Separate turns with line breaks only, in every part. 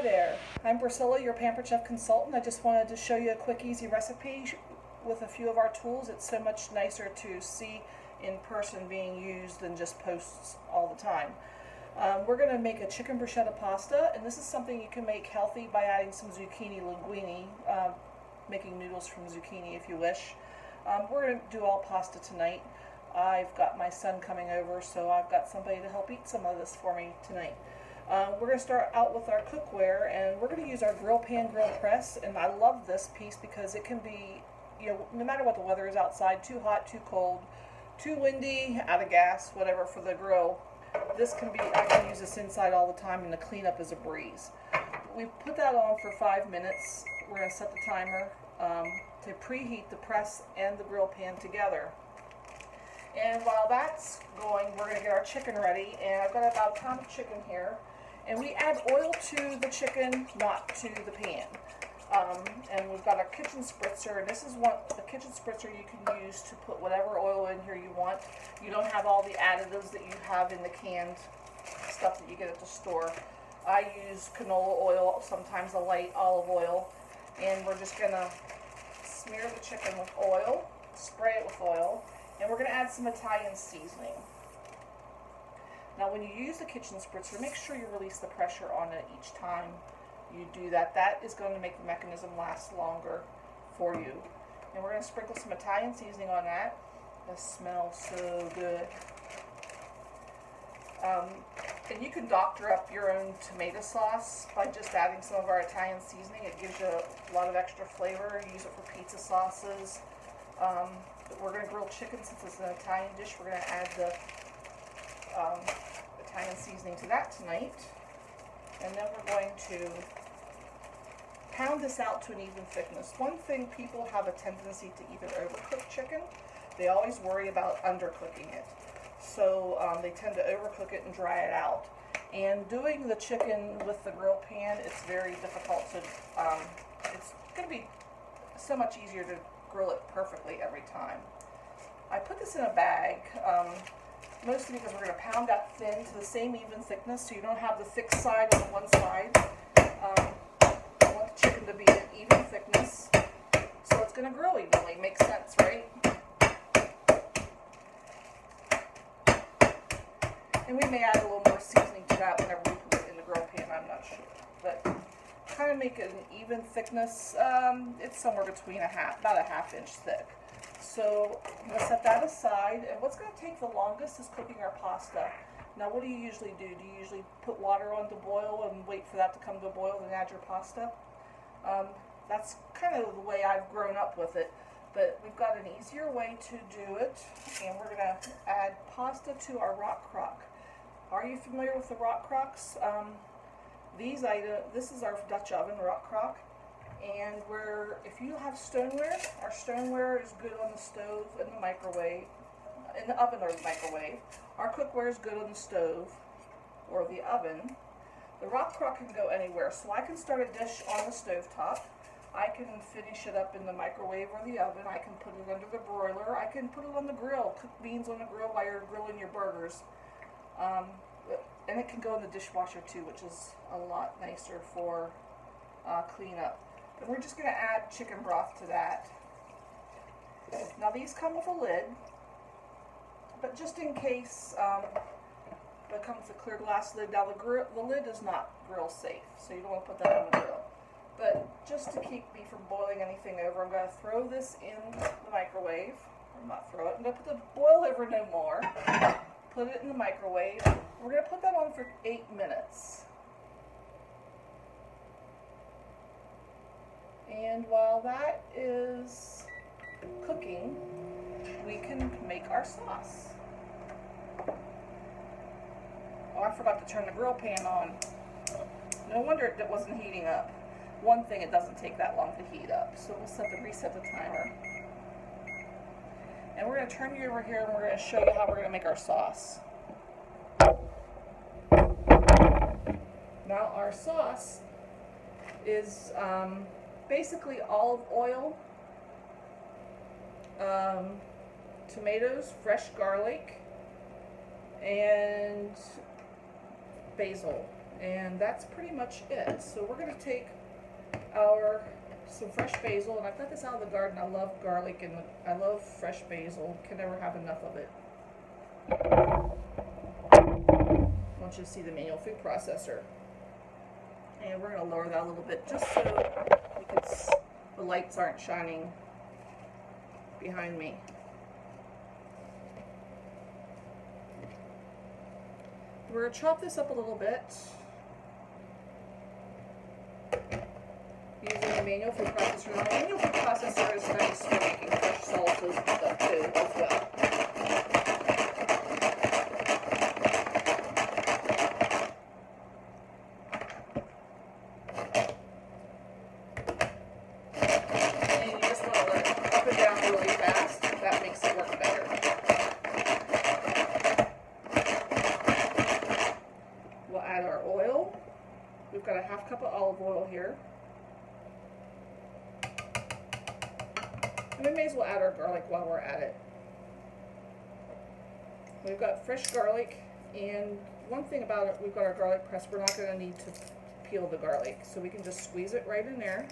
there, I'm Priscilla, your Pampered Chef consultant. I just wanted to show you a quick, easy recipe with a few of our tools. It's so much nicer to see in person being used than just posts all the time. We're going to make a chicken bruschetta pasta, and this is something you can make healthy by adding some zucchini linguine, making noodles from zucchini if you wish. We're going to do all pasta tonight. I've got my son coming over, so I've got somebody to help eat some of this for me tonight. We're going to start out with our cookware, and we're going to use our grill pan grill press. And I love this piece because it can be, no matter what the weather is outside, too hot, too cold, too windy, out of gas, whatever for the grill. This can be, I can use this inside all the time, and the cleanup is a breeze. We put that on for 5 minutes. We're going to set the timer to preheat the press and the grill pan together. And while that's going, we're going to get our chicken ready. And I've got about a pound of chicken here. And we add oil to the chicken, not to the pan. And we've got our kitchen spritzer. And this is a kitchen spritzer you can use to put whatever oil in here you want. You don't have all the additives that you have in the canned stuff that you get at the store. I use canola oil, sometimes a light olive oil. And we're just going to smear the chicken with oil, spray it with oil. And we're going to add some Italian seasoning. Now when you use the kitchen spritzer, make sure you release the pressure on it each time you do that. That is going to make the mechanism last longer for you. And we're going to sprinkle some Italian seasoning on that. That smells so good. And you can doctor up your own tomato sauce by just adding some of our Italian seasoning. It gives you a lot of extra flavor. Use it for pizza sauces. We're going to grill chicken since it's an Italian dish. We're going to add the Italian seasoning to that tonight. And then we're going to pound this out to an even thickness. One thing, people have a tendency to either overcook chicken. They always worry about undercooking it. So they tend to overcook it and dry it out. And doing the chicken with the grill pan, it's very difficult to, it's going to be so much easier to grill it perfectly every time. I put this in a bag, mostly because we're going to pound that thin to the same even thickness, so you don't have the thick side on one side. I want the chicken to be an even thickness, so it's going to grill evenly. Makes sense, right? And we may add a little more seasoning to that whenever we put it in the grill pan, I'm not sure. But kind of make it an even thickness. It's somewhere between about a half-inch thick. So I'm going to set that aside, and what's going to take the longest is cooking our pasta. Now what do you usually do? Do you usually put water on to boil and wait for that to come to a boil and add your pasta? That's kind of the way I've grown up with it, but we've got an easier way to do it, and we're going to add pasta to our rock crock. Are you familiar with the rock crocks? This is our Dutch oven rock crock. And if you have stoneware, our stoneware is good on the stove and the microwave, in the oven or the microwave. Our cookware is good on the stove or the oven. The rock crock can go anywhere, so I can start a dish on the stove top. I can finish it up in the microwave or the oven. I can put it under the broiler. I can put it on the grill, cook beans on the grill while you're grilling your burgers. And it can go in the dishwasher too, which is a lot nicer for cleanup. And we're just going to add chicken broth to that. Now these come with a lid, but just in case it comes with a clear glass lid. Now the lid is not grill safe, so you don't want to put that on the grill. But just to keep me from boiling anything over, I'm going to throw this in the microwave. Or not throw it. I'm going to put the boil over no more. Put it in the microwave. We're going to put that on for 8 minutes. And while that is cooking, we can make our sauce. Oh, I forgot to turn the grill pan on. No wonder it wasn't heating up. One thing, it doesn't take that long to heat up. So we'll reset the timer. And we're going to turn you over here, and we're going to show you how we're going to make our sauce. Now our sauce is basically olive oil, tomatoes, fresh garlic, and basil. And that's pretty much it. So we're going to take some fresh basil, and I've got this out of the garden. I love garlic and I love fresh basil. Can never have enough of it. I want you to see the manual food processor. And we're going to lower that a little bit just so the lights aren't shining behind me. We're going to chop this up a little bit using the manual food processor. Now, the manual food processor is nice for making fresh salsas and stuff too, as well. And you just want to let it up and down really fast. That makes it work better. We'll add our oil. We've got a half cup of olive oil here. And we may as well add our garlic while we're at it. We've got fresh garlic, and one thing about it, we've got our garlic press. We're not going to need to peel the garlic, so we can just squeeze it right in there.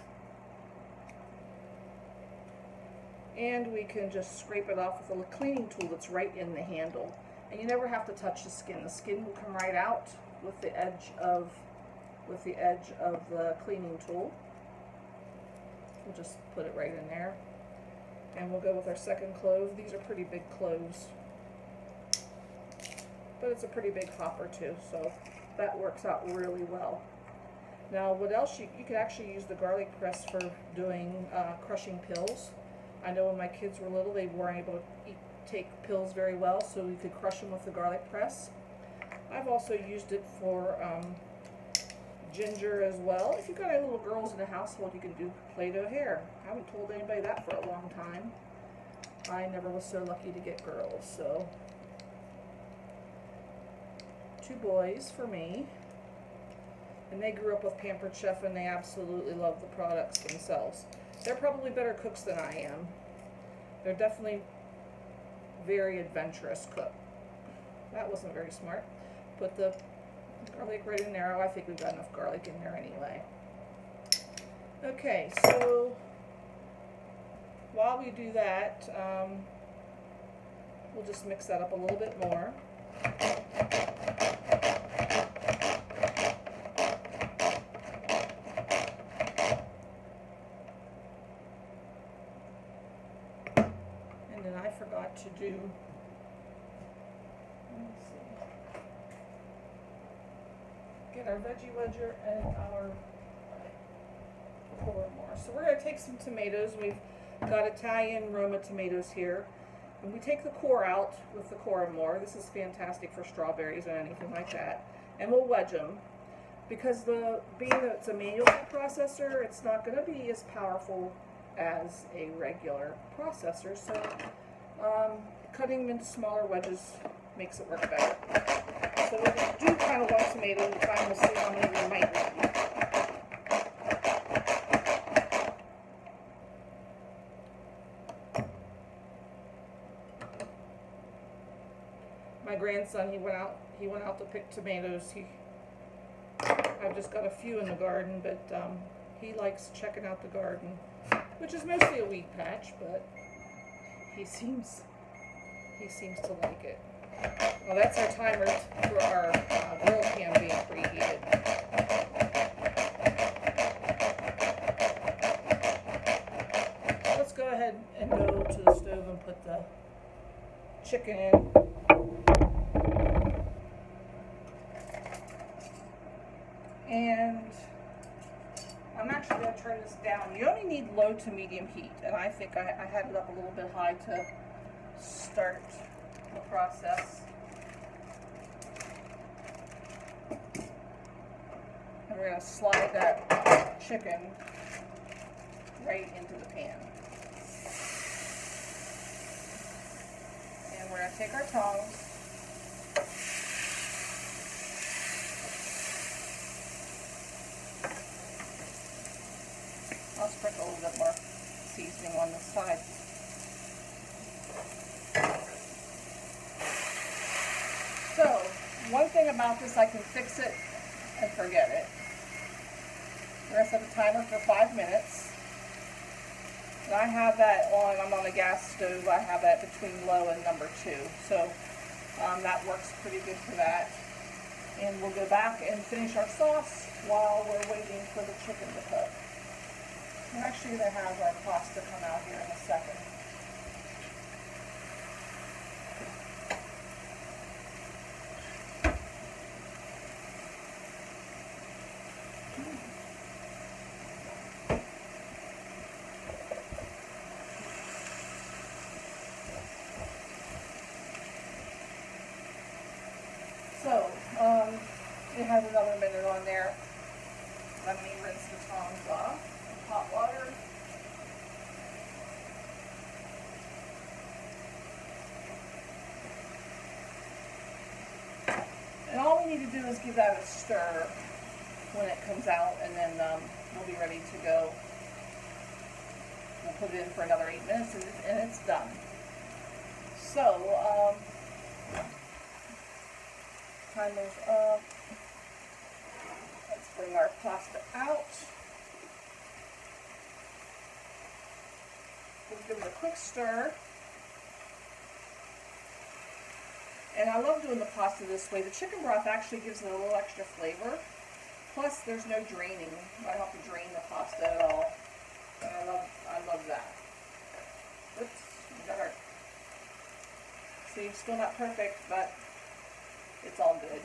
And we can just scrape it off with a cleaning tool that's right in the handle. And you never have to touch the skin. The skin will come right out with the edge of the cleaning tool. We'll just put it right in there. And we'll go with our second clove. These are pretty big cloves, but it's a pretty big hopper too, so that works out really well. Now, what else? You could actually use the garlic press for doing crushing pills. I know when my kids were little, they weren't able to take pills very well, so you could crush them with the garlic press. I've also used it for ginger as well. If you've got any little girls in the household, you can do Play-Doh hair. I haven't told anybody that for a long time. I never was so lucky to get girls, so 2 boys for me. And they grew up with Pampered Chef, and they absolutely love the products themselves. They're probably better cooks than I am. They're definitely very adventurous cook. That wasn't very smart. Put the garlic right in there. Oh, I think we've got enough garlic in there anyway. Okay, so while we do that, we'll just mix that up a little bit more. And then I forgot to do, get our veggie wedger and our pour more. So we're going to take some tomatoes. We've got Italian Roma tomatoes here. And we take the core out with the core more. This is fantastic for strawberries or anything like that. And we'll wedge them. Because being that it's a manual processor, it's not going to be as powerful as a regular processor. So cutting them into smaller wedges makes it work better. So we'll do kind of 1 tomato at a time. We'll see how many we might need. My grandson, he went out to pick tomatoes. I've just got a few in the garden, but he likes checking out the garden, which is mostly a weed patch, but he seems to like it. Well, that's our timer for our grill pan being preheated. Let's go ahead and go to the stove and put the chicken in. And I'm actually going to turn this down. You only need low to medium heat, and I think I had it up a little bit high to start the process. And we're going to slide that chicken right into the pan. And we're going to take our tongs. I'll sprinkle a little bit more seasoning on this side. So, one thing about this, I can fix it and forget it. We're going to set the timer for 5 minutes. And I have that on, I'm on a gas stove, I have that between low and number 2. So that works pretty good for that. And we'll go back and finish our sauce while we're waiting for the chicken to cook. I'm actually going to have our pasta come out here in a second. So, it has another minute on there. Let me rinse the tongs off with hot water. And all we need to do is give that a stir when it comes out, and then we'll be ready to go. We'll put it in for another 8 minutes, and it's done. So, timer's up. Let's bring our pasta out. We'll give it a quick stir. And I love doing the pasta this way. The chicken broth actually gives it a little extra flavor. Plus, there's no draining. I don't have to drain the pasta at all. And I love that. Oops, we got our. See, it's still not perfect, but it's all good.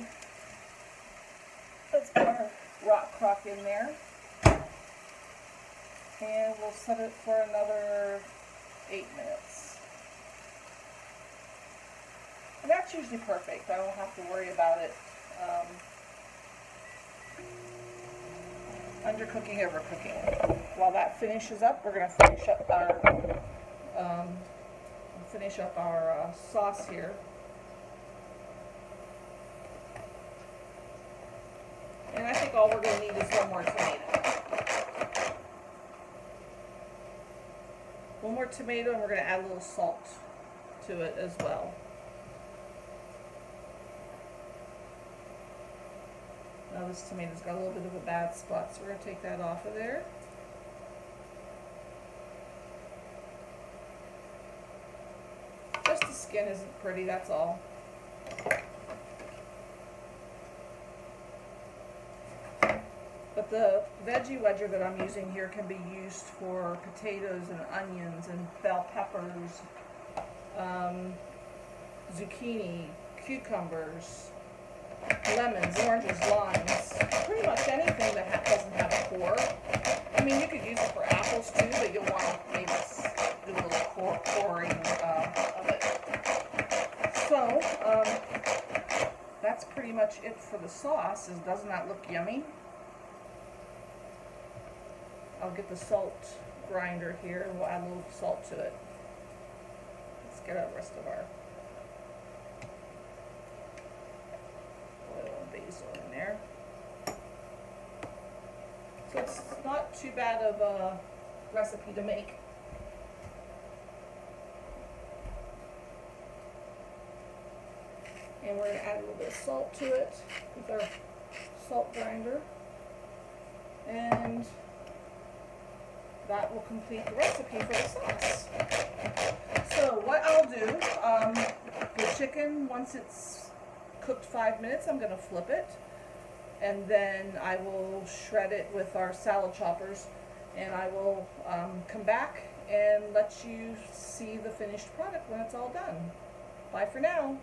Let's put our rock crock in there. And we'll set it for another 8 minutes. And that's usually perfect. I don't have to worry about it undercooking, overcooking. While that finishes up, we're going to finish up our sauce here. And I think all we're going to need is one more tomato. One more tomato, and we're going to add a little salt to it as well. Now this tomato's got a little bit of a bad spot, so we're going to take that off of there. Just the skin isn't pretty, that's all. But the veggie wedger that I'm using here can be used for potatoes and onions and bell peppers, zucchini, cucumbers, lemons, oranges, limes, pretty much anything that doesn't have a core. I mean, you could use it for apples too, but you'll want to maybe do a little coring of it. So, that's pretty much it for the sauce. Doesn't that look yummy? I'll get the salt grinder here and we'll add a little salt to it. Let's get the rest of our oil and basil in there. So it's not too bad of a recipe to make. And we're going to add a little bit of salt to it with our salt grinder. And that will complete the recipe for the sauce. So what I'll do, the chicken, once it's cooked 5 minutes, I'm going to flip it. And then I will shred it with our salad choppers. And I will come back and let you see the finished product when it's all done. Bye for now.